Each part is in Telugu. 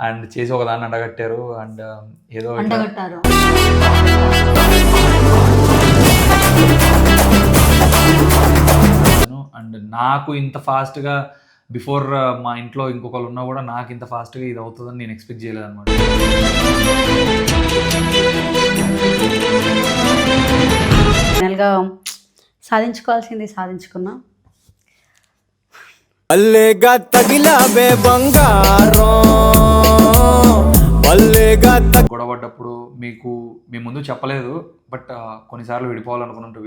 అండ్ చేసి ఒకదాన్ని అండగట్టారు అండ్ ఏదో అండ్ నాకు ఇంత ఫాస్ట్గా బిఫోర్ మా ఇంట్లో ఇంకొకరు ఉన్నా కూడా నాకు ఇంత ఫాస్ట్గా ఇది అవుతుందని నేను ఎక్స్పెక్ట్ చేయలేదు అనమాట. ఫైనల్గా సాధించుకోవాల్సింది సాధించుకున్నా. అల్లేగా తగిలావే బంగారం అల్లేగా గొడవపడ్డప్పుడు మీకు మీ ముందు చెప్పలేదు, బట్ కొన్నిసార్లు విడిపోవాలనుకున్నట్టు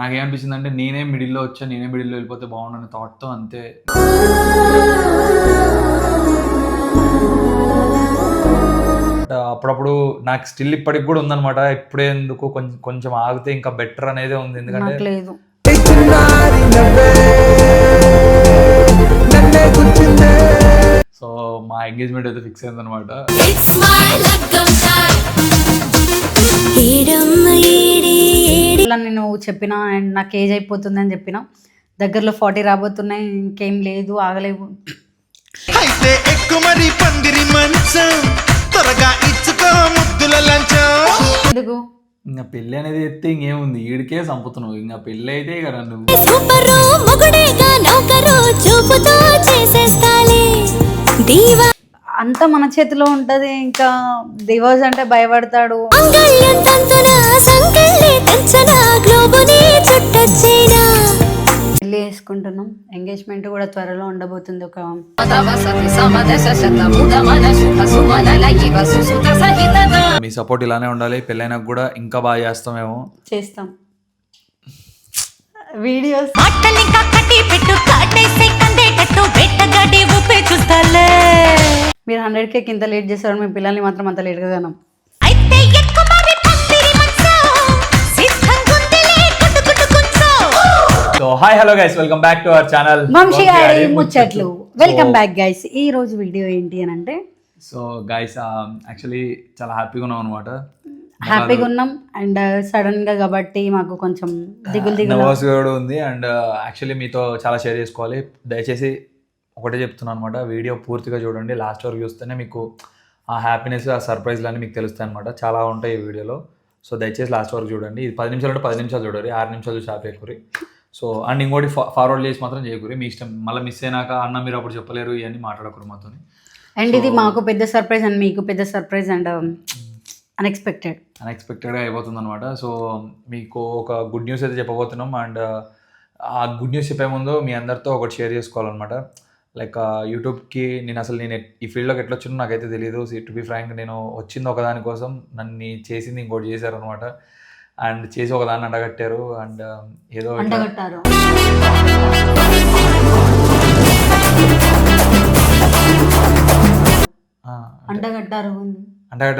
నాకేమనిపించింది అంటే నేనే మిడిల్లో వచ్చా, నేనే మిడిల్లో వెళ్ళిపోతే బాగుండని థాట్తో అంతే. అప్పుడప్పుడు నాకు స్టిల్ ఇప్పటికి కూడా ఉందన్నమాట, ఇప్పుడే ఎందుకు కొంచెం ఆగితే ఇంకా బెటర్ అనేదే ఉంది. ఎందుకంటే సో మా ఎంగేజ్మెంట్ అయితే ఫిక్స్ అయింది అనమాట. నేను చెప్పిన అండ్ నాకు ఏజ్ అయిపోతుంది అని చెప్పిన, దగ్గరలో 40 రాబోతున్నాయి, ఇంకేం లేదు ఆగలేవు. అయితే ఎక్కువ మరి పందిరి మంచం త్వరగా ఇచ్చుకో ముద్దుల లంచం. ఎందుకు ఇంకా పెళ్లి అనేది ఎత్తే ఇంకేముంది, ఈడికే చంపుతున్నావు. ఇంకా పెళ్లి అయితే ఇక నువ్వు అంతా మన చేతిలో ఉంటది. ఇంకా డివోర్స్ అంటే భయపడతాడు. పెళ్లి చేసుకుంటున్నాం, ఎంగేజ్మెంట్ కూడా త్వరలో ఉండబోతుంది. ఒక మీ సపోర్ట్ ఇలానే ఉండాలి, పెళ్ళైనా కూడా ఇంకా బాగా చేస్తామేమో, చేస్తాం వీడియోస్. మీరు 100K కింద లేట్ చేస్తారు, మీ పిల్లల్ని మాత్రం అంత లేట్గా గానం. So hi hello guys, welcome back to our channel Vamshi గారి ముచ్చట్లు. Welcome back guys. ఈ రోజు వీడియో ఏంటి అని అంటే, సో గైస్ యాక్చువల్లీ చాలా హ్యాపీగా ఉన్నాం అనమాట. హ్యాపీగా ఉన్నాం అండ్ సడన్ గా కాబట్టి మాకు కొంచెం నర్వస్ కూడా ఉంది. అండ్ యాక్చువల్లీ మీతో చాలా షేర్ చేసుకోవాలి. దయచేసి ఒకటే చెప్తున్నాను అనమాట, వీడియో పూర్తిగా చూడండి, లాస్ట్ వరకు చూస్తేనే మీకు ఆ హ్యాపీనెస్, ఆ సర్ప్రైజ్లు అన్నీ మీకు తెలుస్తాయి అనమాట. చాలా ఉంటాయి ఈ వీడియోలో. సో దయచేసి లాస్ట్ వరకు చూడండి. ఇది 10 నిమిషాలు అంటే 10 నిమిషాలు చూడండి, 6 నిమిషాలు చూసి ఆపేకురి. సో అండ్ ఇంకోటి ఫార్వర్డ్ చేసి మాత్రం చేయకూరి, మీ ఇష్టం. మళ్ళీ మిస్ అయినాక అన్న మీరు అప్పుడు చెప్పలేరు ఇవన్నీ మాట్లాడకూరు మాతో. అండ్ ఇది మాకు పెద్ద సర్ప్రైజ్ అండ్ మీకు పెద్ద సర్ప్రైజ్ అండ్ అన్ఎక్స్పెక్టెడ్గా అయిపోతుంది అనమాట. సో మీకు ఒక గుడ్ న్యూస్ అయితే చెప్పబోతున్నాం. అండ్ ఆ గుడ్ న్యూస్ చెప్పే ముందు మీ అందరితో ఒకటి షేర్ చేసుకోవాలన్నమాట. లైక్ యూట్యూబ్కి నేను ఈ ఫీల్డ్లోకి ఎట్లా వచ్చినా నాకైతే తెలియదు. టు బి ఫ్రాంక్, నేను వచ్చింది ఒకదాని కోసం, నన్ను చేసింది ఇంకోటి చేశారనమాట. అండ్ చేసి ఒకదాన్ని అండగట్టారు అండ్ ఏదో అండగట్టారు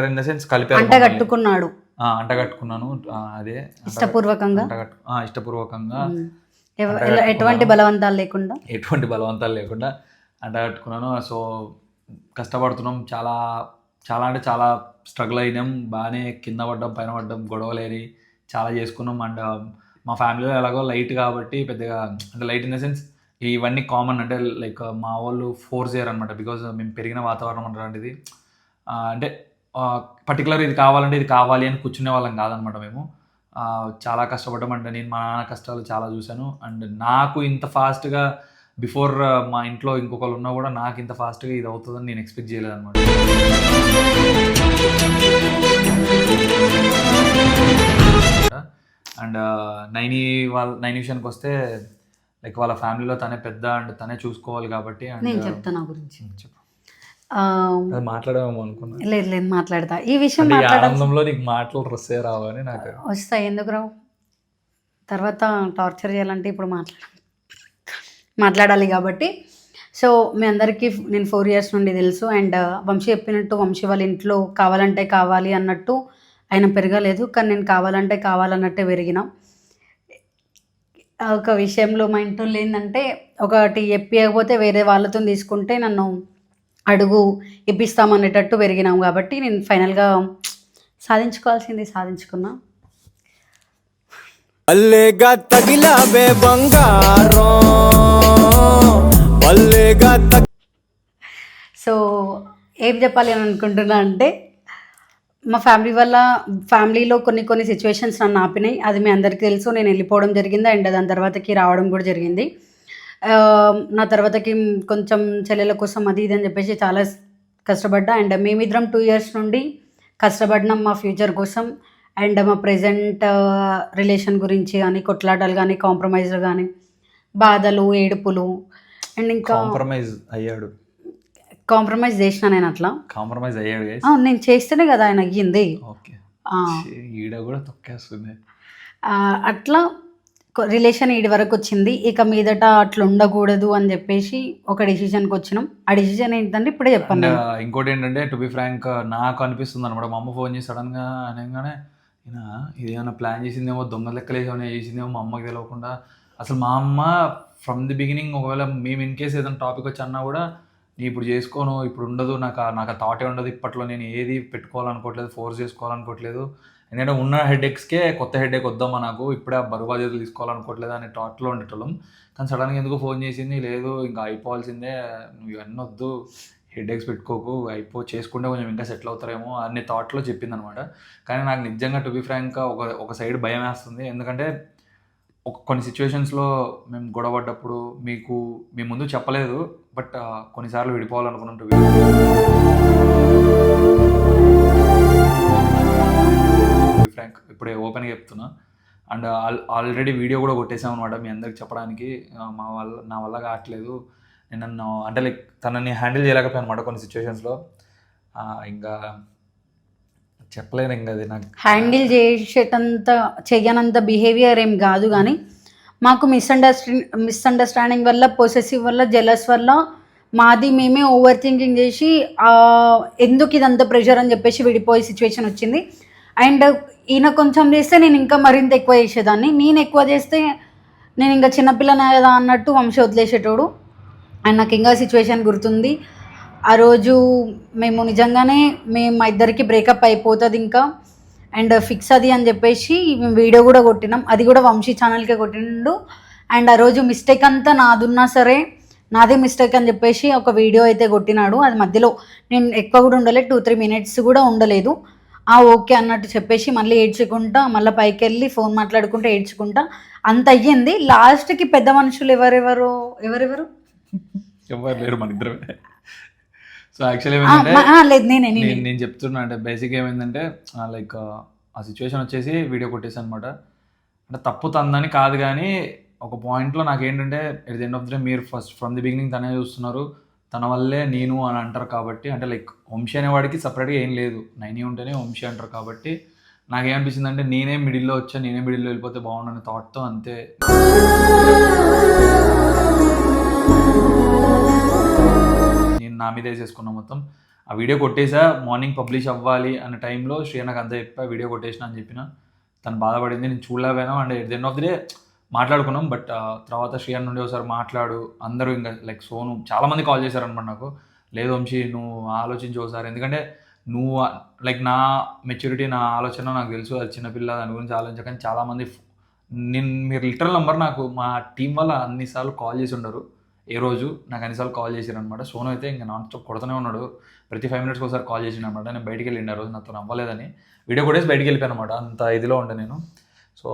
ఇన్ ద సెన్స్ కలిపారు, అంటగట్టుకున్నాను. అదే ఇష్టపూర్వకంగా ఎటువంటి బలవంతాలు లేకుండా అంటగట్టుకున్నాను. సో కష్టపడుతున్నాం, చాలా చాలా అంటే చాలా స్ట్రగుల్ అయినాం, బాగానే కింద పడ్డాం, పైన పడ్డాం, గొడవలేని చాలా చేసుకున్నాం. అండ్ మా ఫ్యామిలీలో ఎలాగో లైట్ కాబట్టి పెద్దగా, అంటే లైట్ ఇన్ ద సెన్స్ ఇవన్నీ కామన్, అంటే లైక్ మా వాళ్ళు ఫోర్స్ చేయరు అనమాట. బికాజ్ మేము పెరిగిన వాతావరణం అలాంటిది. అంటే పర్టికులర్ ఇది కావాలంటే ఇది కావాలి అని కూర్చునే వాళ్ళం కాదనమాట. మేము చాలా కష్టపడ్డాం. అంటే నేను మా నాన్న కష్టాలు చాలా చూశాను. అండ్ నాకు ఇంత ఫాస్ట్గా బిఫోర్ మా ఇంట్లో ఇంకొకరు ఉన్నా కూడా నాకు ఇంత ఫాస్ట్గా ఇది అవుతుందని నేను ఎక్స్పెక్ట్ చేయలేదు అనమాట. అండ్ నైని విషయానికి వస్తే, లైక్ వాళ్ళ ఫ్యామిలీలో తనే పెద్ద అండ్ తనే చూసుకోవాలి కాబట్టి. నేను చెప్తాను గురించి, మాట్లాడేమో అనుకున్నా. లేదు మాట్లాడతా. ఈ విషయం ఆనందంలో నీకు మాటలు వస్తే రావని నాకు వస్తాయి. ఎందుకు రావు? తర్వాత టార్చర్ చేయాలంటే ఇప్పుడు మాట్లాడాలి కాబట్టి. సో మీ అందరికీ నేను 4 years నుండి తెలుసు. అండ్ వంశీ చెప్పినట్టు, వంశీ వాళ్ళ ఇంట్లో కావాలంటే కావాలి అన్నట్టు ఆయన పెరగలేదు, కానీ నేను కావాలంటే కావాలన్నట్టే పెరిగిన. ఒక విషయంలో మా ఇంట్లో ఏంటంటే, ఒకటి ఎప్పియకపోతే వేరే వాళ్ళతో తీసుకుంటే నన్ను అడుగు ఇప్పిస్తామనేటట్టు పెరిగినాం. కాబట్టి నేను ఫైనల్గా సాధించుకోవాల్సింది సాధించుకున్నా. అల్లేగా తగిలావే బంగారం ఏం చెప్పాలి అని అనుకుంటున్నా అంటే మా ఫ్యామిలీలో కొన్ని సిచ్యువేషన్స్ నన్ను ఆపినాయి. అది మీ అందరికీ తెలుసు. నేను వెళ్ళిపోవడం జరిగింది అండ్ దాని తర్వాతకి రావడం కూడా జరిగింది. నా తర్వాతకి కొంచెం చెల్లెల కోసం అది ఇది అని చెప్పేసి చాలా కష్టపడ్డా. అండ్ మేమిద్దరం 2 years నుండి కష్టపడినాం మా ఫ్యూచర్ కోసం. అండ్ మా ప్రెజెంట్ రిలేషన్ గురించి కానీ, కొట్లాటలు కానీ, కాంప్రమైజ్లు కానీ, బాధలు, ఏడుపులు అండ్ ఇంకా కాంప్రమైజ్ చేసిన నేను అట్లా. కాంప్రమైజ్ అయ్యాడు guys. నేను చేస్తేనే కదా ఆయన అయ్యింది. ఓకే, ఈడ కూడా తొక్కేస్తుంది. అట్లా రిలేషన్ ఈడి వరకు వచ్చింది. ఇక మీదట అట్లా ఉండకూడదు అని చెప్పేసి ఒక డెసిషన్కి వచ్చినాం. ఆ డెసిషన్ ఏంటంటే ఇప్పుడే చెప్పాను అండ్ నేను. ఇంకోటి ఏంటంటే టు బి ఫ్రాంక్ నాకు అనిపిస్తుంది అనమాట, మా అమ్మ ఫోన్ చేసి సడన్గా అనగానే ఇదేమైనా ప్లాన్ చేసిందేమో, దొంగ లెక్కలు ఏమైనా చేసిందేమో మా అమ్మకి తెలియకుండా. అసలు మా అమ్మ ఫ్రమ్ ది బిగినింగ్ ఒకవేళ మేము ఇన్ కేస్ ఏదైనా టాపిక్ వచ్చి అన్నా కూడా నేను ఇప్పుడు చేసుకోను, ఇప్పుడు ఉండదు, నాకు ఆ థాటే ఉండదు, ఇప్పట్లో నేను ఏది పెట్టుకోవాలనుకోవట్లేదు, ఫోర్స్ చేసుకోవాలనుకోవట్లేదు, ఎందుకంటే ఉన్న హెడేక్స్కే కొత్త హెడేక్ వద్దామా నాకు, ఇప్పుడే బరువు బాధ్యతలు తీసుకోవాలనుకోవట్లేదు అనే థాట్లో ఉండేటోళ్ళం. కానీ సడన్గా ఎందుకు ఫోన్ చేసింది, లేదు ఇంకా అయిపోవాల్సిందే, నువ్వు ఇవన్నీ వద్దు, హెడేక్స్ పెట్టుకోకు, చేసుకుంటే కొంచెం ఇంకా సెటిల్ అవుతారేమో అనే థాట్లో చెప్పింది అనమాట. కానీ నాకు నిజంగా టు బి ఫ్రాంక్ ఒక సైడ్ భయం వేస్తుంది. ఎందుకంటే కొన్ని సిచ్యువేషన్స్లో మేము గొడవపడ్డప్పుడు మీ ముందు చెప్పలేదు, బట్ కొన్నిసార్లు విడిపోవాలనుకున్నాం. టు బి ఫ్రాంక్ ఇప్పుడే ఓపెన్గా చెప్తున్నా. అండ్ ఆల్రెడీ వీడియో కూడా కొట్టేసాం అనమాట మీ అందరికి చెప్పడానికి. నా వల్ల కావట్లేదు, నేను నన్ను అంటే లైక్ తనని హ్యాండిల్ చేయలేకపోయాను అనమాట కొన్ని సిచ్యువేషన్స్లో. ఇంకా చెప్పలేను ఇంకా అది నాకు హ్యాండిల్ చెయ్యనంత బిహేవియర్ ఏం కాదు, కానీ మాకు మిస్అండర్స్టాండింగ్ వల్ల, పొసెసివ్ వల్ల, జెలస్ వల్ల మాది మేమే ఓవర్ థింకింగ్ చేసి ఎందుకు ఇదంత ప్రెషర్ అని చెప్పేసి విడిపోయే సిచ్యువేషన్ వచ్చింది. అండ్ ఈయన కొంచెం చేస్తే నేను ఇంకా మరింత ఎక్కువ చేసేదాన్ని, నేను ఎక్కువ చేస్తే నేను ఇంకా చిన్నపిల్లనే కదా అన్నట్టు వంశీ వదిలేసేటోడు. అండ్ నాకు ఇంకా సిచ్యువేషన్ గుర్తుంది. ఆ రోజు మేము నిజంగానే మా ఇద్దరికి బ్రేకప్ అయిపోతుంది ఇంకా అండ్ ఫిక్స్ అది అని చెప్పేసి మేము వీడియో కూడా కొట్టినాం. అది కూడా వంశీ ఛానల్కే కొట్టిండు. అండ్ ఆ రోజు మిస్టేక్ అంతా నాదున్నా సరే నాదే మిస్టేక్ అని చెప్పేసి ఒక వీడియో అయితే కొట్టినాడు. అది మధ్యలో నేను ఎక్కువ కూడా ఉండలేదు, 2-3 minutes కూడా ఉండలేదు. ఓకే అన్నట్టు చెప్పేసి మళ్ళీ ఏడ్చుకుంటా, మళ్ళీ పైకి వెళ్ళి ఫోన్ మాట్లాడుకుంటూ ఏడ్చుకుంటా అంత అయ్యింది. లాస్ట్కి పెద్ద మనుషులు ఎవరెవరు ఎవరు లేరు మన ఇద్దరమే. సో యాక్చువల్లీ లేదు నేను చెప్తున్నా అంటే బేసిక్ ఏమైందంటే లైక్ ఆ సిచ్యువేషన్ వచ్చేసి వీడియో కొట్టేసి అనమాట. అంటే తప్పు తందని కాదు, కానీ ఒక పాయింట్లో నాకేంటంటే at the end of the day మీరు ఫస్ట్ ఫ్రమ్ ది బిగినింగ్ తనే చూస్తున్నారు, తన వల్లే నేను అని అంటారు కాబట్టి, అంటే లైక్ వంశీ అనేవాడికి సపరేట్గా ఏం లేదు, నైని ఉంటేనే వంశీ అంటారు కాబట్టి నాకేమనిపించింది అంటే నేనే మిడిల్లో వెళ్ళిపోతే బాగుండని థాట్తో అంతే నేను నా మీద వేసేసుకున్నా మొత్తం. ఆ వీడియో కొట్టేసా, మార్నింగ్ పబ్లిష్ అవ్వాలి అనే టైంలో శ్రీ నాకు అంతా చెప్పా, వీడియో కొట్టేసిన అని చెప్పిన. తను బాధపడింది, నేను చూడలేకపోయినా. And at the end of the day మాట్లాడుకున్నాం. బట్ తర్వాత శ్రీయాన్ నుండి ఒకసారి మాట్లాడు, అందరూ ఇంకా లైక్ సోను చాలామంది కాల్ చేశారనమాట నాకు, లేదు వంశీ నువ్వు ఆలోచించి ఒకసారి, ఎందుకంటే నువ్వు లైక్ నా మెచ్యూరిటీ, నా ఆలోచన నాకు తెలుసు, అది చిన్నపిల్ల, దాని గురించి ఆలోచించకని చాలామంది మీరు లిటరల్ నెంబర్ నాకు మా టీం వల్ల అన్నిసార్లు కాల్ చేసి ఉండరు, ఏ రోజు నాకు అన్నిసార్లు కాల్ చేశారు అనమాట. సోను అయితే ఇంకా నాన్ స్టాప్ కొడుతూనే ఉన్నాడు, ప్రతి 5 minutes ఒకసారి కాల్ చేసిండు అనమాట. నేను బయటికి వెళ్ళిండు ఆ రోజు, నాతో నవ్వలేదని వీడియో కొట్టేసి బయటికి వెళ్ళిపోయాను అనమాట, అంత ఇదిలో ఉండే నేను. సో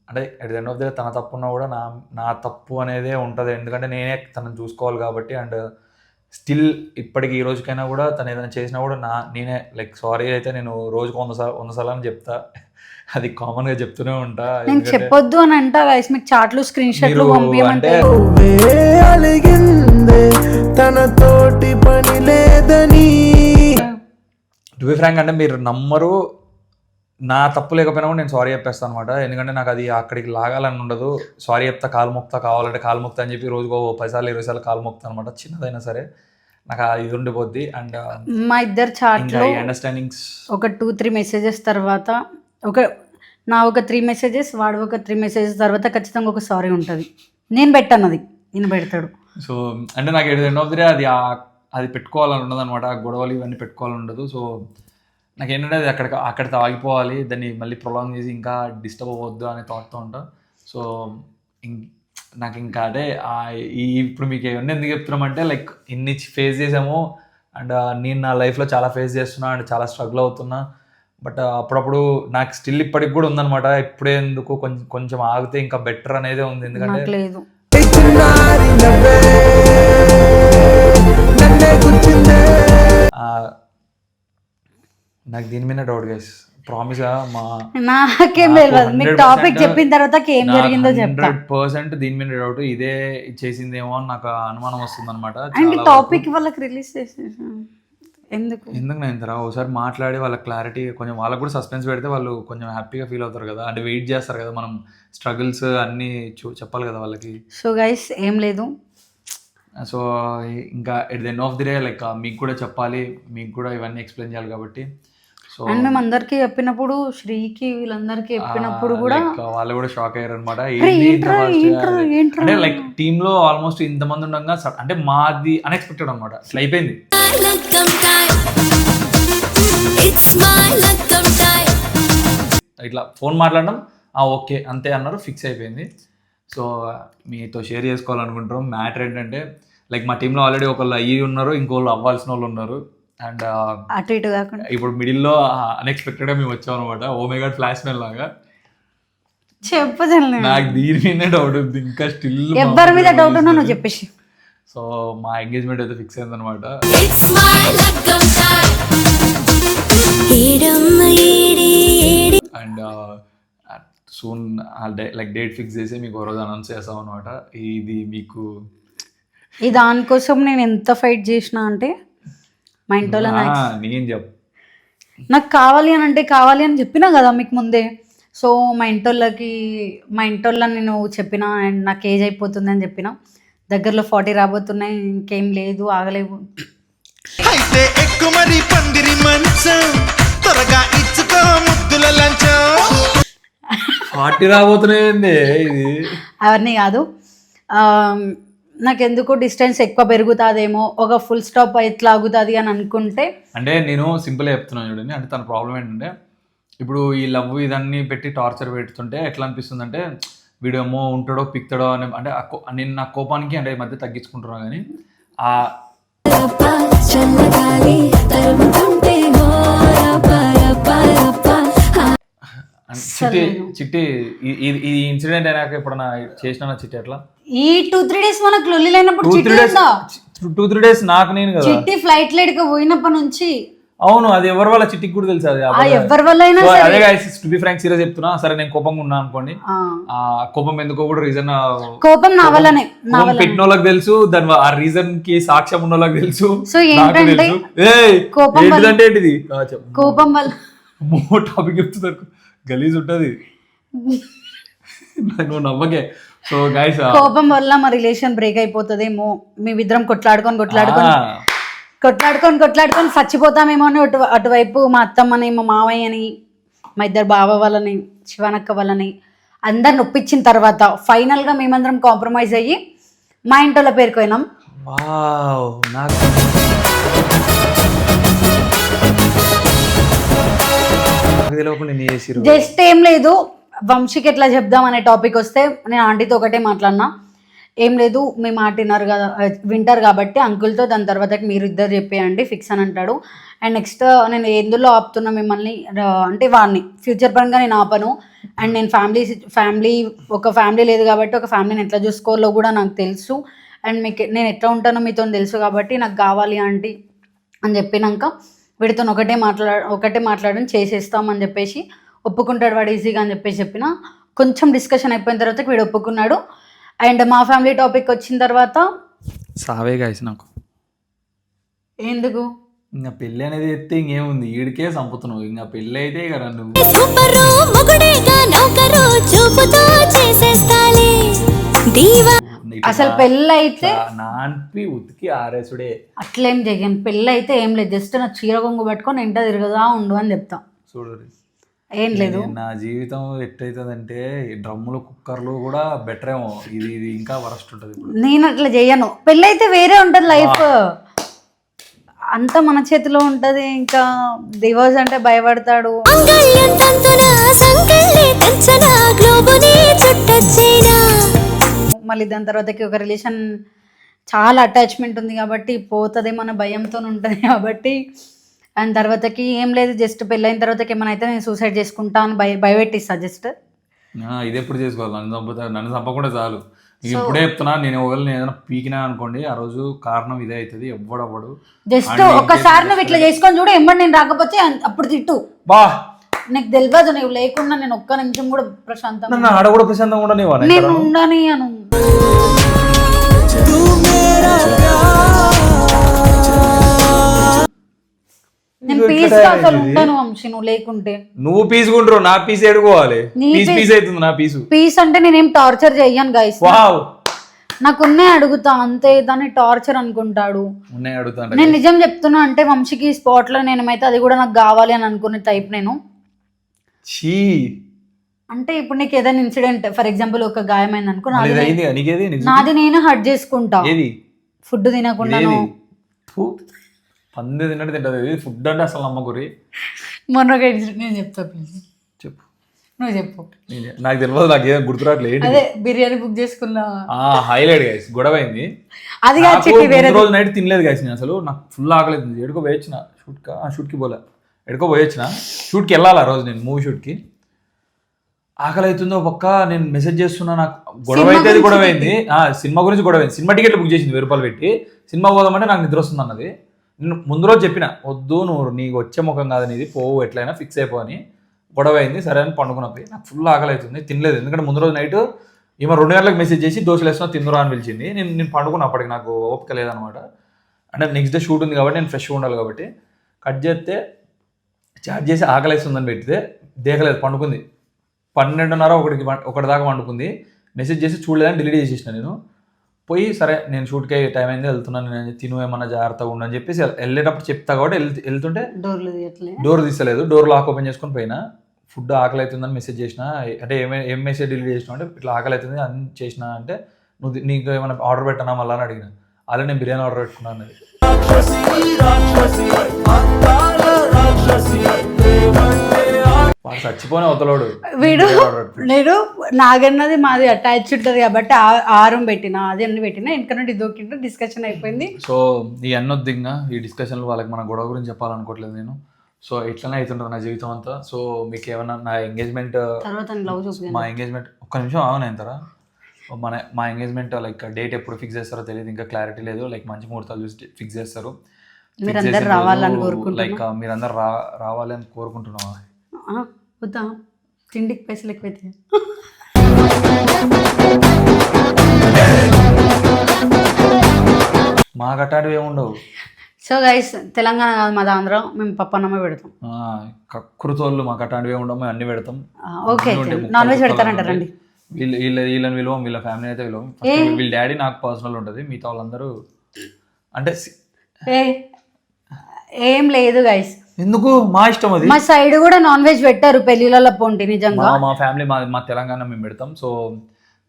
అంటే at the end of the day తన తప్పు ఉన్నా కూడా నా తప్పు అనేదే ఉంటుంది, ఎందుకంటే నేనే తనని చూసుకోవాలి కాబట్టి. అండ్ స్టిల్ ఇప్పటికి ఈ రోజుకైనా కూడా తను ఏదైనా చేసినా కూడా నేనే లైక్ సారీ అయితే నేను రోజుకు 100 సార్లు అని చెప్తా, అది కామన్గా చెప్తూనే ఉంటా. నేను చెప్పొద్దు అని అంటా గైస్, మీకు చాట్లు స్క్రీన్ షాట్లు పంపించమంటే తనతోటి పని లేదని. టు బి ఫ్రాంక్ అంటే మీరు నమ్మరు, నా తప్పు లేకపోయినా కూడా నేను సారీ చెప్పేస్తాను అనమాట. ఎందుకంటే నాకు అది అక్కడికి లాగాలని ఉండదు. సారీ చెప్తా, కాలు మొక్తా, కావాలంటే కాలు మొక్తా అని చెప్పి రోజుకో 10 సార్లు 20 సార్లు కాలు మొక్తా అనమాట, చిన్నదైనా సరే నాకు ఇది ఉండిపోద్ది. అండ్ మా ఇద్దరు చాట్లో అండర్స్టాండింగ్స్ ఒక 2-3 మెసేజెస్ తర్వాత ఒక 3 మెసేజెస్, వాడు ఒక 3 మెసేజెస్ తర్వాత ఖచ్చితంగా ఒక సారీ ఉంటుంది. నేను పెట్టాను, అది ఈయన పెడతాడు. సో అంటే నాకు at the end of the day అది పెట్టుకోవాలని ఉండదు అనమాట, గొడవలు ఇవన్నీ పెట్టుకోవాలని ఉండదు. సో నాకేంటంటే అది అక్కడితో ఆగిపోవాలి, దాన్ని మళ్ళీ ప్రొలాంగ్ చేసి ఇంకా డిస్టర్బ్ అవ్వద్దు అనే థాట్తో ఉంటా. సో నాకు ఇంకా అదే ఇప్పుడు మీకు ఇవన్నీ ఎందుకు చెప్తున్నామంటే లైక్ ఇన్ని ఫేస్ చేసాము, అండ్ నేను నా లైఫ్లో చాలా ఫేస్ చేస్తున్నా అండ్ చాలా స్ట్రగుల్ అవుతున్నా. బట్ అప్పుడప్పుడు నాకు స్టిల్ ఇప్పటికి కూడా ఉందన్నమాట, ఇప్పుడే ఎందుకు కొంచెం ఆగితే ఇంకా బెటర్ అనేది ఉంది. ఎందుకంటే నాకు లేదు. చిన్నారి నవ్వే నన్నే గుర్తిందే. నాకు దీని మీద డౌట్ గైస్, ప్రామిస్ మా నాకేం తెలియదు, మీకు టాపిక్ చెప్పిన తర్వాత ఏం జరిగిందో చెప్తా. 100% దీని మీద డౌట్, ఇదే చేసిందేమో అని నాకు అనుమానం వస్తుంది అనమాట. అండ్ టాపిక్ వాళ్ళకి రిలీజ్ చేసేసా ఎందుకు నేను ఇంతరా ఒకసారి మాట్లాడి వాళ్ళ క్లారిటీ కొంచెం, వాళ్ళకి కూడా సస్పెన్స్ పెడితే వాళ్ళు కొంచెం హ్యాపీగా ఫీల్ అవుతారు కదా, అంటే వెయిట్ చేస్తారు కదా, మనం స్ట్రగుల్స్ అన్నీ చెప్పాలి కదా వాళ్ళకి. సో గైస్ ఏం లేదు, సో ఇంకా at the end of the day like మీకు కూడా చెప్పాలి, మీకు కూడా ఇవన్నీ ఎక్స్ప్లెయిన్ చేయాలి కాబట్టి. సో అండ్ మేము అందరికి చెప్పినప్పుడు, శ్రీకి వీళ్ళందరికీ చెప్పినప్పుడు కూడా వాళ్ళు కూడా షాక్ అయ్యారు అనమాట. ఏంట్రా అంటే లైక్ టీమ్ లో ఆల్మోస్ట్ ఇంతమంది ఉండగా అంటే మాది అన్ఎక్స్పెక్టెడ్ అనమాట, ఇట్లా అయిపోయింది. ఇట్లా ఫోన్ మాట్లాడడం ఓకే అంతే అన్నారు, ఫిక్స్ అయిపోయింది. సో మీతో షేర్ చేసుకోవాలనుకుంటున్నాం. మ్యాటర్ ఏంటంటే లైక్ మా టీంలో ఆల్రెడీ ఒకళ్ళు అయ్యి ఉన్నారు, ఇంకోళ్ళు అవ్వాల్సిన వాళ్ళు ఉన్నారు. అండ్ అటు ఇటు కాకుండా ఇప్పుడు మిడిల్లో అన్ఎక్స్పెక్టెడ్గా మేము వచ్చాం అనమాట, ఓమేగా ఫ్లాష్ మ్యాన్ లాగా. చెప్పదండి, నాకు దీని మీద డౌట్ ఉంది ఇంకా స్టిల్. ఎవరి మీద డౌట్ ఉన్నా నువ్వు చెప్పేసి. సో మా ఎంగేజ్మెంట్ అయితే ఫిక్స్ అయింది అనమాట. And soon like date fix చేసి మీకు ఒక రోజు అనౌన్స్ చేస్తాం అనమాట. ఇది మీకు ఈ దానికోసం నేను ఎంత ఫైట్ చేసినా అంటే మా ఇంట్లో నేను నాకు కావాలి అని అంటే కావాలి అని చెప్పినా కదా మీకు ముందే. సో మా ఇంటోళ్ళని నేను చెప్పిన, అండ్ నాకు ఏజ్ అయిపోతుంది అని చెప్పిన, దగ్గరలో 40 రాబోతున్నాయి, ఇంకేం లేదు, ఆగలేవు. అయితే ఎక్కు మరి పందిరి మంచం, త్వరగా ఇచ్చుకో ముద్దుల లంచం. 40 రాబోతున్నాయండి ఇది. అవన్నీ కాదు, నాకెందుకు డిస్టెన్స్ ఎక్కువ పెరుగుతుందేమో, ఒక ఫుల్ స్టాప్ ఎట్లా ఆగుతుంది అని అనుకుంటే. అంటే నేను సింపుల్గా చెప్తున్నాను చూడండి, అంటే తన ప్రాబ్లం ఏంటంటే ఇప్పుడు ఈ లవ్ ఇదన్నీ పెట్టి టార్చర్ పెడుతుంటే ఎట్లా అనిపిస్తుంది అంటే వీడేమో ఉంటాడో పిక్తాడో అని, అంటే నేను నా కోపానికి అంటే ఈ మధ్య తగ్గించుకుంటున్నాను. కానీ చిట్టి ఈ ఇన్సిడెంట్ అయినాక ఎప్పుడన్నా చేసిన చిట్టి అట్లా ఈ 2-3 days మనకు లొల్లి లేనప్పుడు 2-3 days నాకు నేను కదా చిట్టి ఫ్లైట్ లేట్గా పోయినప్పటి నుంచి. అవును, అది ఎవరి వల్ల చిట్టికి కూడా తెలుసు. అది ఎవరి వల్ల అయినా అదే guys, to be frank serious చెప్తున్నా. సరే నేను కోపంగా ఉన్నా అనుకోండి, కోపం ఎందుకో కూడా రీజన్, కోపం నా వల్లనే, పెట్టిన వాళ్ళకి తెలుసు, దాని ఆ రీజన్ కి సాక్ష్యం ఉన్న వాళ్ళకి తెలుసు. సో ఏంటంటే ఏంటిదంటే ఏంటిది కోపం వల్ల టాపిక్ చెప్తున్నారు, గలీజ్ ఉంటది, నువ్వు నవ్వకే. సో గైస్ కోపం వల్ల మా రిలేషన్ బ్రేక్ అయిపోతుందేమో, మేమిద్దరం కొట్లాడుకొని చచ్చిపోతామేమో అని అటువైపు మా అత్తమ్మని, మా మావయ్యని, మా ఇద్దరు బావ వాళ్ళని, శివనక్క వాళ్ళని అందరిని ఒప్పించిన తర్వాత ఫైనల్గా మేమందరం కాంప్రమైజ్ అయ్యి మా ఇంట్లో పేరుకోయినాం. జస్ట్ ఏం లేదు, వంశీకి ఎట్లా చెప్దాం అనే టాపిక్ వస్తే నేను ఆంటీతో ఒకటే మాట్లాడినా, ఏం లేదు మీ మాట వింటారు కాబట్టి అంకుల్తో, దాని తర్వాత మీరు ఇద్దరు చెప్పేయండి ఫిక్స్ అని అంటాడు. అండ్ నెక్స్ట్ నేను ఎందులో ఆపుతున్నా మిమ్మల్ని అంటే వాడిని ఫ్యూచర్ పరంగా నేను ఆపను. అండ్ నేను ఫ్యామిలీ లేదు కాబట్టి ఒక ఫ్యామిలీని ఎట్లా చూసుకోవాలో కూడా నాకు తెలుసు. అండ్ మీకు నేను ఎట్లా ఉంటానో మీతో తెలుసు కాబట్టి నాకు కావాలి ఆంటీ అని చెప్పినాక వీడితో ఒకటే మాట్లాడడం చేసేస్తామని చెప్పేసి ఒప్పుకుంటాడు వాడు ఈజీగా అని చెప్పిన. కొంచెం డిస్కషన్ అయిపోయిన తర్వాత వీడు ఒప్పుకున్నాడు. అండ్ మా ఫ్యామిలీ టాపిక్ వచ్చిన తర్వాత సావే గాయస్ నాకు ఎందుకు ఇంకా పెళ్ళి అనేది ఎత్తే ఇంకేముంది, ఈడికే చంపుతున్నావు. ఇంకా పెళ్ళి అయితే కదా నువ్వు అసలు పెళ్ళి అయితే నాన్పి ఉతికి ఆరేసుడే, అట్లేం చెయ్యను. పెళ్ళి అయితే ఏం లేదు, జస్ట్ నా చీర కొంగు పట్టుకొని ఇంట తిరగదా ఉండు అని చెప్తాం. చూడు ఏం లేదు, నా జీవితం ఎట్టయితుందంటే డ్రమ్ములు కుక్కర్లు కూడా బెటర్ ఏమో, ఇది ఇంకా వరస్ట్ ఉంటుంది. నేను అట్లా చెయ్యను. పెళ్ళి అయితే వేరే ఉంటుంది లైఫ్, అంతా మన చేతిలో ఉంటది. ఇంకా డివోర్స్ అంటే భయపడతాడు. మళ్ళీ దాని తర్వాతకి ఒక రిలేషన్ చాలా అటాచ్మెంట్ ఉంది కాబట్టి పోతుందేమో అన్న భయంతో ఉంటుంది కాబట్టి అండ్ తర్వాతకి ఏం లేదు జస్ట్ పెళ్ళైన తర్వాతకి ఏమైనా అయితే నేను సూసైడ్ చేసుకుంటా అని భయపెట్టిస్తా జస్ట్. ఇది ఎప్పుడు చేసుకోవాలి? నన్ను చంపకుండా చాలు. ఇప్పుడే చెప్తున్నా, నేను ఒకవేళ ఏదైనా పీకినా అనుకోండి ఆ రోజు కారణం ఇదే అవుతుంది. ఎవ్వడవ్వడు. జస్ట్ ఒక్కసారి నువ్వు ఇట్లా చేసుకొని చూడు, ఎమ్మడి నేను రాకపోతే అప్పుడు తిట్టు. బా నీకు తెలియదు, నువ్వు లేకుండా నేను ఒక్క నిమిషం కూడా ప్రశాంతంగా నన్ను ఆడ కూడా ప్రశాంతంగా ఉండనివ్వ. నేను ఉండని అను. నేను పీస్ గా అసలు ఉంటాను వంశీ నువ్వు లేకుంటే. నువ్వు పీసుకుంటారు, నా పీస్ ఎడుకోవాలి. పీస్ పీస్ అవుతుంది నా పీసు. పీస్ అంటే నేనేం టార్చర్ చెయ్యను గైస్, వావ్ నాకున్నే అడుగుతా అంతే, దాన్ని టార్చర్ అనుకుంటాడు. ఉన్నాయి అడుగుతా. నేను నిజం చెప్తున్నా అంటే వంశీకి స్పాట్ లో నేనేమైతే అది కూడా నాకు కావాలి అని అనుకునే టైప్ నేను. ఛీ అంటే ఇప్పుడు నీకు ఏదైనా ఇన్సిడెంట్ ఫర్ ఎగ్జాంపుల్ ఒక గాయమైంది అనుకో, నాది నేను హర్ట్ చేసుకుంటా. ఏది ఫుడ్ తినకుండా పంది తిన్నట్టు తింటది. ఫుడ్ అంటే అసలు నమ్మకూరి. మొన్న ఒక ఇన్సిడెంట్ నేను చెప్తా ప్లీజ్. చెప్పు. నువ్వు చెప్పు. నాకు తెలియదు, నాకు ఏదో గుర్తురాట్లేదు. అదే బిర్యానీ బుక్ చేసుకున్నా హైలైట్ గైస్, గొడవ అయింది. అది వేరే రోజు నైట్ తినలేదు గైస్. నేను అసలు నాకు ఫుల్ ఆకలేదు. ఎడుకో పోయొచ్చిన షూట్కి పోలే, ఎడుకో పోయొచ్చిన షూట్కి వెళ్ళాలి ఆ రోజు నేను, మూవీ షూట్కి. ఆకలి అవుతుందో పక్క నేను మెసేజ్ చేస్తున్నా, నాకు గొడవ అయితే గొడవ అయింది. సినిమా గురించి గొడవ అయింది. సినిమా టికెట్లు బుక్ చేసింది 1000 రూపాయలు పెట్టి. సినిమా పోదామంటే నాకు నిద్ర వస్తుంది అన్నది. నేను ముందు రోజు చెప్పిన వద్దు, నువ్వు నీకు వచ్చే ముఖం కాదు నీది, పోవు ఎట్లయినా ఫిక్స్ అయిపో అని. గొడవ అయింది, సరే అని పండుకున్నపోయి. నాకు ఫుల్ ఆకలి అవుతుంది, తినలేదు. ఎందుకంటే ముందు రోజు నైట్ ఈమె 2 గంటలకు మెసేజ్ చేసి దోశలు వేస్తున్నా తిందురా అని పిలిచింది. నేను పండుకున్న, అప్పటికి నాకు ఓపిక లేదనమాట. అంటే నెక్స్ట్ డే షూట్ ఉంది కాబట్టి నేను ఫ్రెష్గా ఉండాలి కాబట్టి. కట్ చేస్తే చార్జ్ చేసి ఆకలి వేస్తుందని పెట్టితే దేకలేదు, పండుకుంది. 12:30 ఒకటి దాకా పండుకుంది. మెసేజ్ చేసి చూడలేదని డిలీట్ చేసేసిన నేను. పోయి సరే నేను షూట్కి టైం అయింది వెళ్తున్నాను, నేను తిను ఏమన్నా జాగ్రత్తగా ఉండని చెప్పేసి వెళ్ళేటప్పుడు చెప్తా కాబట్టి వెళ్తుంటే డోర్ తీస్తలేదు. డోర్ లాక్ ఓపెన్ చేసుకొని పోయినా. ఫుడ్ ఆకలి అవుతుందని మెసేజ్ చేసిన. అంటే ఏం మెసేజ్ డిలీట్ చేసినా అంటే ఇట్లా ఆకలి అవుతుంది అని చేసిన. అంటే నీకు ఏమైనా ఆర్డర్ పెట్టనా మళ్ళీ అని అడిగిన. అలా నేను బిర్యానీ ఆర్డర్ పెట్టుకున్నాను అన్నది. వాడు చచ్చిపోయిన అవతలోడు వీడు. నేను నాగన్నది మాది అటాచ్ ఉంటుంది కాబట్టి ఆరం పెట్టినా అది అన్ని పెట్టినా ఇంకా నుండి దూకింటూ డిస్కషన్ అయిపోయింది. సో ఈ అన్నొద్దు ఇంకా ఈ డిస్కషన్లో వాళ్ళకి మన గొడవ గురించి చెప్పాలనుకోవట్లేదు నేను. సో ఇట్లనే అవుతుంటుంది నా జీవితం అంతా. సో మీకు ఏమన్నా నా ఎంగేజ్మెంట్ మా ఎంగేజ్మెంట్ ఒక్క నిమిషం అవునైంతారా మా ఎంగేజ్మెంట్ లైక్ డేట్ ఎప్పుడు ఫిక్స్ చేస్తారో తెలియదు, ఇంకా క్లారిటీ లేదు. లైక్ మంచి ముహూర్తాలు చూసి ఫిక్స్ చేస్తారు. మీరందరూ రావాలని కోరుకుంటున్నా. లైక్ మీరందరూ రావాలని కోరుకుంటున్నావా? వద్దా, తిండికి పైసలు ఎక్కువైతే. మాకు అట్లాంటివి ఏముండవు. సో గైస్ తెలంగాణ కాదు మాది ఆంధ్ర, మేము పప్పన్నమే పెడతాం. కక్కురుతోళ్ళు మాకు అట్లాంటివి ఏముండవు, మేము అన్ని పెడతాం. ఓకే, నాన్ వెజ్ పెడతారంటారండి. వీళ్ళని విలువం, వీళ్ళ ఫ్యామిలీ అయితే విలువం. వీళ్ళ డాడీ నాకు పర్సనల్ ఉంటుంది, మిగతా వాళ్ళందరూ అంటే ఏం లేదు గైస్. ఎందుకు మా ఇష్టం అది. మా సైడ్ కూడా నాన్ వెజ్ పెట్టారు పెళ్లిళ్ళ పొంటి నిజంగా. మా ఫ్యామిలీ మా తెలంగాణ మేము పెడతాం. సో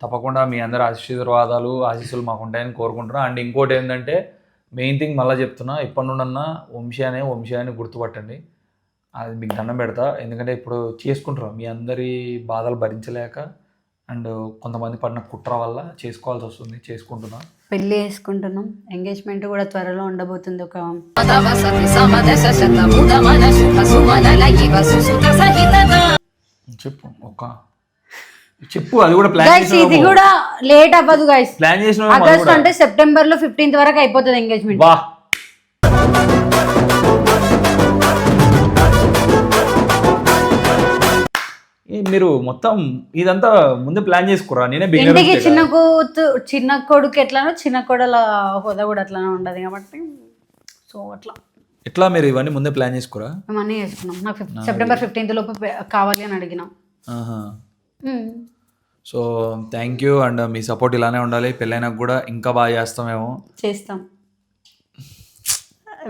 తప్పకుండా మీ అందరు ఆశీస్సులు మాకు ఉంటాయని కోరుకుంటున్నాను. అండ్ ఇంకోటి ఏంటంటే మెయిన్ థింగ్ మళ్ళీ చెప్తున్నా, ఇప్పటి నుండన్నా వంశీ గుర్తుపట్టండి. అది మీకు దండం పెడతా. ఎందుకంటే ఇప్పుడు చేసుకుంటారు మీ అందరి బాధలు భరించలేక అండ్ కొంతమంది పడిన కుట్ర వల్ల చేసుకోవాల్సి వస్తుంది. చేసుకుంటున్నా, పెళ్లి చేసుకుంటున్నాం. ఎంగేజ్మెంట్ కూడా త్వరలో ఉండబోతుంది. ఒక చెప్పు అది కూడా ప్లాన్. ఇది కూడా లేట్ అవ్వదు గైస్. ప్లాన్ చేసిన ఆగస్ట్ అంటే సెప్టెంబర్ లో 15th వరకు అయిపోతుంది ఎంగేజ్మెంట్. వా మీరు మొత్తం ఇదంతా ముందే ప్లాన్ చేసుకురా? నేనే ఇంటికి చిన్న కొడుకు ఎట్లానో చిన్న కొడల హోదా కూడా అట్లానే ఉండదు కాబట్టి సో అట్లా ఎట్లా మీరు ఇవన్నీ ముందే ప్లాన్ చేసుకురా? మేము అన్నీ చేసుకున్నాం. నాకు సెప్టెంబర్ 15th లోపు కావాలి అని అడిగినాం. So thank you. And me support ఇలానే ఉండాలి. పెళ్ళైనాక కూడా ఇంకా బాగా చేస్తాం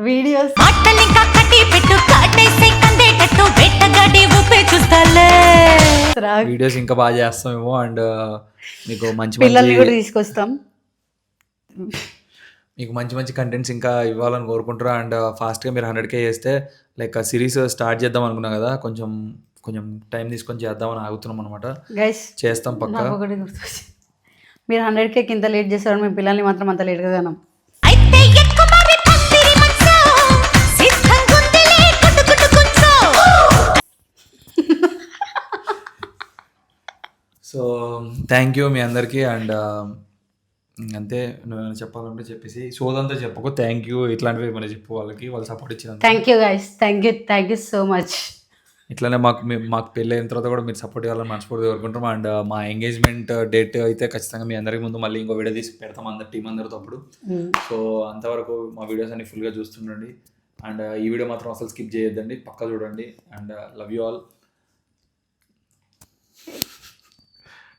వీడియోస్. వీడియోస్ ఇంకా బాగా చేస్తామేమో. అండ్ మీకు మంచి పిల్లల్ని కూడా తీసుకొస్తాం. మీకు మంచి కంటెంట్స్ ఇంకా ఇవ్వాలని కోరుకుంటారా. అండ్ ఫాస్ట్గా మీరు 100K చేస్తే లైక్ సిరీస్ స్టార్ట్ చేద్దాం అనుకున్నాం కదా, కొంచెం టైం తీసుకొని చేద్దామని ఆగుతున్నాం అనమాట. చేస్తాం పక్కా. మీరు 100K కింద లేట్ చేశారు, మేము పిల్లల్ని మాత్రం అంత లేట్గా కనం. అయితే ఎక్కుమరి పందిరి మంచం సిద్ధంగుందిలే కుటుకుటు కుంచం. సో థ్యాంక్ యూ మీ అందరికీ. అండ్ అంతే, నువ్వు చెప్పాలంటే చెప్పేసి సోదంతా చెప్పకు. థ్యాంక్ యూ ఇట్లాంటివి ఏమైనా చెప్పు వాళ్ళకి, వాళ్ళు సపోర్ట్ ఇచ్చినందుకు. Thank you guys, thank you so much. ఇట్లానే మాకు పెళ్ళి అయిన తర్వాత కూడా మీరు సపోర్ట్ ఇవ్వాలని మనస్ఫూర్తిగా కోరుకుంటాం. అండ్ మా ఎంగేజ్మెంట్ డేట్ అయితే ఖచ్చితంగా మీ అందరికి ముందు మళ్ళీ ఇంకో వీడియో తీసి పెడతాం అందరు టీం అందరితో అప్పుడు. సో అంతవరకు మా వీడియోస్ అన్ని ఫుల్గా చూస్తుండండి. అండ్ ఈ వీడియో మాత్రం అసలు స్కిప్ చేయొద్దండి, పక్కా చూడండి. And love you all.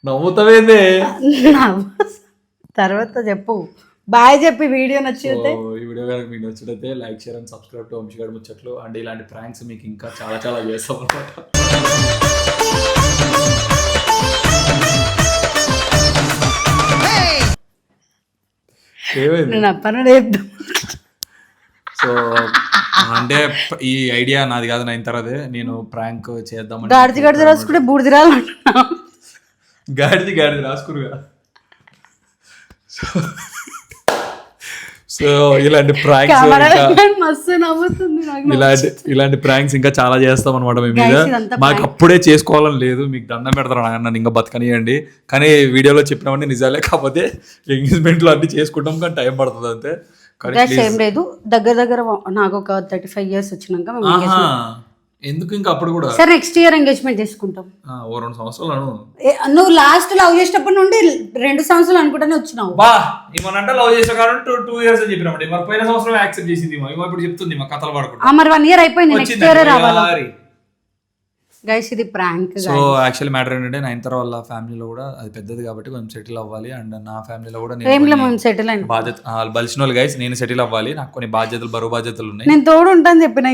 నవ్వుతావేంది? తర్వాత చెప్పు, బాయ్ చెప్పి వీడియో నచ్చితే. ఈ వీడియో కనుక మీకు నచ్చినట్లయితే like, share and subscribe to వంశీగాడి ముచ్చట్లు. అండ్ ఇలాంటి ప్రాంక్స్ మీకు ఇంకా చాలా చాలా చేస్తాం అనమాట. నేను అప్పనే సో అంటే ఈ ఐడియా నాది కాదు, నా తర్వాతే నేను ప్రాంక్ చేద్దామని. గాడిది రాసుకుంటే బూడిదిరాలంటున్నా. గాడిది రాసుకురుగా. సో ఇలాంటి ప్రాంక్స్ మస్తు నవ్వుతుంది నాకు. ఇలాంటి ప్రాంక్స్ ఇంకా చాలా చేస్తాం అనమాట మేము మీద. Guys, ఇదంతా మాకు అప్పుడే చేసుకోవాలని లేదు, మీకు దండం పెడతారు నన్ను ఇంకా బతకనియండి. కానీ వీడియోలో చెప్పినామని నిజాలే, కాకపోతే ఎంగేజ్మెంట్లో అన్ని చేసుకుంటాం కానీ టైం పడుతుంది అంతే. Guys, ఏం లేదు, దగ్గర నాకు ఒక 35 years వచ్చినాక మేము engagement. ఎందుకు ఇంకా అప్పుడు కూడా సరే నెక్స్ట్ ఇయర్ ఎంగేజ్మెంట్ చేసుకుంటాం. ఓ 2 సంవత్సరాలు. నువ్వు లాస్ట్ లవ్ చేసేటప్పటి నుండి 2 సంవత్సరాలు అనుకుంటానే వచ్చినావు. బా ఏమనంటే లవ్ చేసే కాబట్టి 2 years అని చెప్పినప్పుడు మరి పోయిన సంవత్సరం యాక్సెప్ట్ చేసింది. ఇప్పుడు చెప్తుంది మా కథలు పడుకుంటా. మరి 1 year అయిపోయింది, నెక్స్ట్ ఇయర్ రావాలి. గైస్ ఇది ప్రాంక్. సో యాక్చువల్లీ మ్యాటర్ ఏంటంటే నయనతార వాళ్ళ ఫ్యామిలీలో కూడా అది పెద్దది కాబట్టి కొంచెం సెటిల్ అవ్వాలి. అండ్ నా ఫ్యామిలీలో కూడా మేము సెటిల్ అయిన బాధ్యత బలిసిన వాళ్ళు గైస్, నేను సెటిల్ అవ్వాలి. నాకు కొన్ని బరువు బాధ్యతలు ఉన్నాయి. నేను తోడు ఉంటాను చెప్పిన.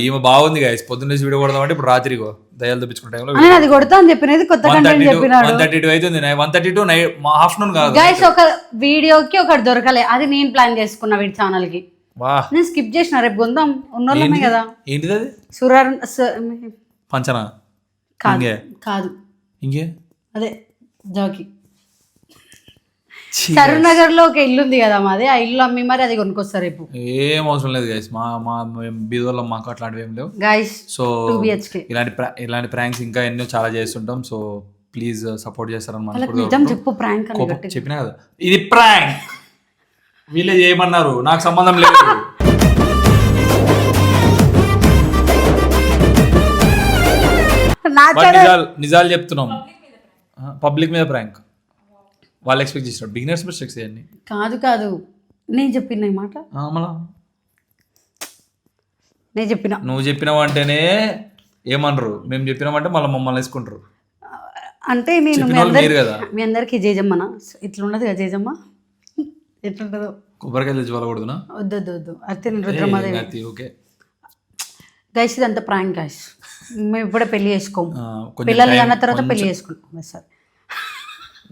ఈమె బాగుంది గైస్, పొద్దున్న వీడియో కొడదాం అంటే ఇప్పుడు రాత్రిగో దయాలు తెప్పించుకునే టైంలో అది కొడతా అని చెప్పినది కొత్త కంటెంట్ చెప్పినాడు. 132 అవుతుంది, 132 ఆఫ్టర్నూన్ కాదు గైస్. ఒక వీడియోకి ఒకటి దొరకలే, అది నేను ప్లాన్ చేసుకున్నా వీడి ఛానల్ కి. నేను స్కిప్ చేసిన, రేపు కొందాం ఉన్నోళ్ళమే కదా. ఏంటిది అది? సురార్ పంచనా? కాదు ఇంకే అదే జాకి. కరీంనగర్ లో ఒక ఇల్లు ఉంది కదా మాది, ఆ ఇల్లు అమ్మి మరి అది కొనుక్కొస్తారు రేపు. ఏం అవసరం లేదు గైస్, మా బీదోళ్ళం మాకు అట్లాంటివి ఏం లేవు గైస్. సో 2 BHK ఇలాంటి ప్రాంక్స్ ఇంకా ఎన్నో చాలా చేస్తుంటాం. సో ప్లీజ్ సపోర్ట్ చేస్తారని నిజం చెప్పు, ప్రాంక్ చెప్పినా కదా ఇది ప్రాంక్, వీళ్ళే చేయమన్నారు, నాకు సంబంధం లేదు. నిజాలు చెప్తున్నాం, పబ్లిక్ మీద ప్రాంక్. వాళ్ళు ఎక్స్పెక్ట్ చేసినారు, బిగినర్స్ మిస్టేక్స్ ఇవన్నీ కాదు. నేను చెప్పిన మాట మళ్ళా నేను చెప్పిన, నువ్వు చెప్పినావు అంటేనే ఏమనరు, మేము చెప్పినామంటే మళ్ళీ మమ్మల్ని వేసుకుంటారు. అంటే నేను మీ అందరికి జేజమ్మనా ఇట్లుండదు కదా, జేజమ్మ ఎట్లుంటుందో. కొబ్బరికాయలు తెచ్చి వాళ్ళకూడదునా? వద్దు అత్తే నేను రుద్రమాదేవి. ఓకే గైస్ ఇదంతా ప్రాంక్ గైస్, మేము ఇప్పుడే పెళ్లి చేసుకోము, పిల్లలు అన్న తర్వాత పెళ్లి చేసుకుంటాం. సార్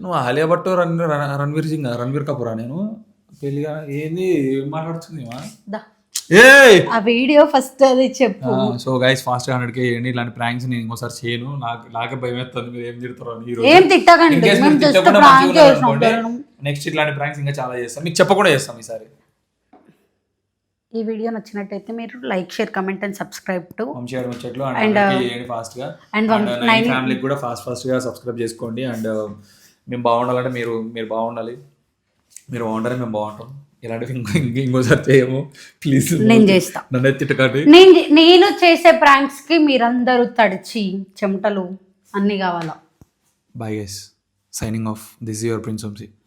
నువ్వు ఆలియా భట్ రణ్వీర్ కపూరా? నేను పెళ్లిగా ఏంది మాట్లాడుతుంది ఆ వీడియో ఫస్ట్ అది చెప్పు. సో గైస్ ఫాస్ట్ 100K చేయండి. ఇలాంటి ప్రాంక్స్ నేను ఇంకోసారి చేయను, నాకే భయం వేస్తుంది మీరు ఏం తిడతారు అని. ఏం తిట్టకండి, నెక్స్ట్ ఇట్లాంటి ప్రాంక్స్ ఇంకా చాలా చేస్తాం, మీకు చెప్పకుండా చేస్తాం ఈసారి. ఈ వీడియో నచ్చినట్టయితే మీరు like, share, comment and subscribe to వంశీగాడి ముచ్చట్లు. అండ్ ఫాస్ట్ గా అండ్ ఫ్యామిలీకి కూడా ఫాస్ట్ గా సబ్స్క్రైబ్ చేసుకోండి. అండ్ మేము బాగుండాలంటే మీరు బాగుండాలి, మీరు బాగుంటారని మేము బాగుంటాం. ఇలాంటివి ఇంకోసారి చేయము ప్లీజ్, నేను చేస్తా. నన్ను తిట్టకండి. నేను చేసే ప్రాంక్స్ కి మీరందరూ తడిచి చెమటలు అన్ని కావాలా. Bye guys, signing off. This is your prince Vamsi.